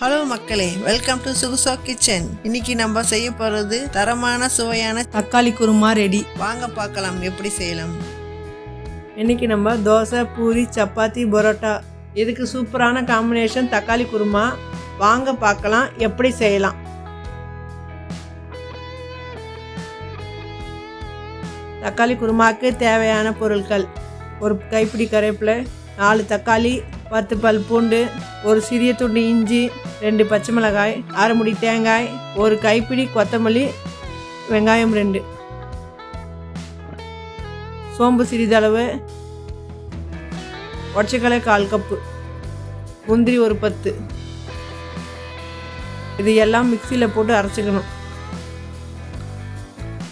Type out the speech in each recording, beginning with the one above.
Hello மக்களே, welcome to சுகுசோ kitchen. இன்னைக்கு நம்ம செய்ய போறது தரமான சுவையான தக்காளி குருமா ரெடி. வாங்க பார்க்கலாம் எப்படி செய்யலாம். இன்னைக்கு நம்ம தோசை, பூரி, சப்பாத்தி, பரோட்டா இதுக்கு சூப்பரான காம்பினேஷன் தக்காளி குருமா. வாங்க பார்க்கலாம் எப்படி செய்யலாம். தக்காளி குருமாவுக்கு தேவையான பொருட்கள்: ஒரு கைப்பிடி கருவேப்பிலை, 4 தக்காளி, 10 பல் பூண்டு, ஒரு சிறிய துண்டு இஞ்சி, 2 பச்சை மிளகாய், அரை முடி தேங்காய், ஒரு கைப்பிடி கொத்தமல்லி, வெங்காயம் 2, சோம்பு சிறிதளவு, ஒற்றைக்கலை 1/4 கப்பு, முந்திரி ஒரு 10. இது எல்லாம் மிக்சியில் போட்டு அரைச்சிக்கணும்.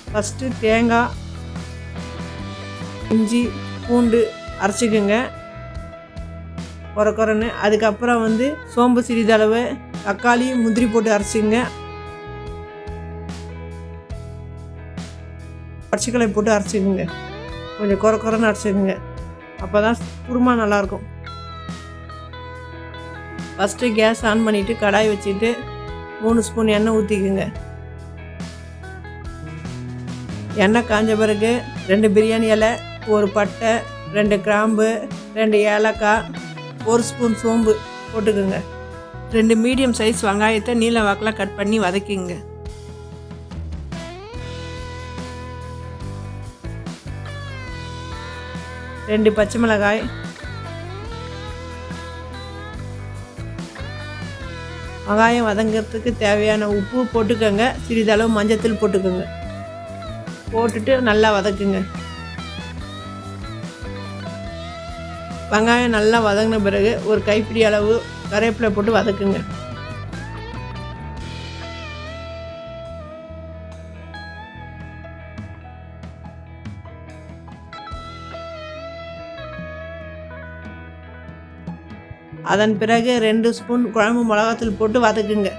ஃபஸ்ட்டு தேங்காய், இஞ்சி, பூண்டு அரைச்சிக்கோங்க குறைன்னு. அதுக்கப்புறம் சோம்பு சிறிதளவு, தக்காளி, முந்திரி போட்டு அரைச்சிக்கோங்க. பச்சைக்கலை போட்டு அரைச்சிக்கோங்க. கொஞ்சம் குறைன்னு அரைச்சிக்கோங்க. அப்போ தான் குருமா நல்லாயிருக்கும். ஃபஸ்ட்டு கேஸ் ஆன் பண்ணிவிட்டு கடாய் வச்சுட்டு 3 ஸ்பூன் எண்ணெய் ஊற்றிக்குங்க. எண்ணெய் காஞ்ச பிறகு 2 பிரியாணி இலை, 1 பட்டை, 2 கிராம்பு, 2 ஏலக்காய், 1 ஸ்பூன் சோம்பு போட்டுக்குங்க. 2 மீடியம் சைஸ் வெங்காயத்தை நீல வாக்கில் கட் பண்ணி வதக்கிங்க. ரெண்டு பச்சை மிளகாய், வெங்காயம் வதங்கிறதுக்கு தேவையான உப்பு போட்டுக்கோங்க. சிறிதளவு மஞ்சத்தூள் போட்டுக்கோங்க. போட்டுட்டு நல்லா வதக்குங்க. வெங்காயம் நல்லா வதங்கின பிறகு ஒரு கைப்பிடி அளவு கருவேப்பிலை போட்டு வதக்குங்க. அதன் பிறகு 2 ஸ்பூன் குழம்பு மிளகாத்தூள் போட்டு வதக்குங்க.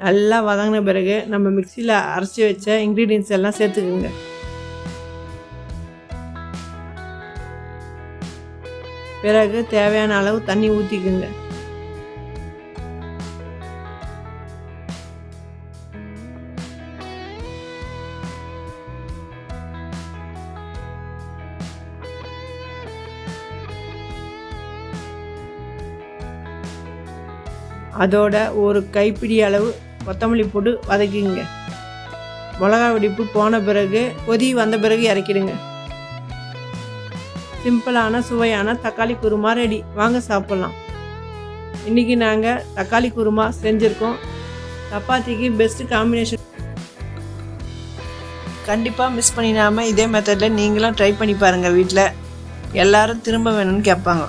நல்லா வதங்கின பிறகு நம்ம மிக்சியில் அரைச்சி வச்ச இன்க்ரீடியன்ஸ் எல்லாம் சேர்த்துக்குங்க. பிறகு தேவையான அளவு தண்ணி ஊற்றிக்குங்க. அதோட ஒரு கைப்பிடி அளவு கொத்தமல்லி போட்டு வதக்கிங்க. மிளகா வெடிப்பு போன பிறகு கொதி வந்த பிறகு இறக்கிடுங்க. சிம்பிளான சுவையான தக்காளி குருமா ரெடி. வாங்க சாப்பிட்லாம். இன்றைக்கி நாங்கள் தக்காளி குருமா செஞ்சுருக்கோம். சப்பாத்திக்கு பெஸ்ட்டு காம்பினேஷன். கண்டிப்பாக மிஸ் பண்ணிடாமல் இதே மெத்தடில் நீங்களும் ட்ரை பண்ணி பாருங்கள். வீட்டில் எல்லோரும் திரும்ப வேணும்னு கேட்பாங்க.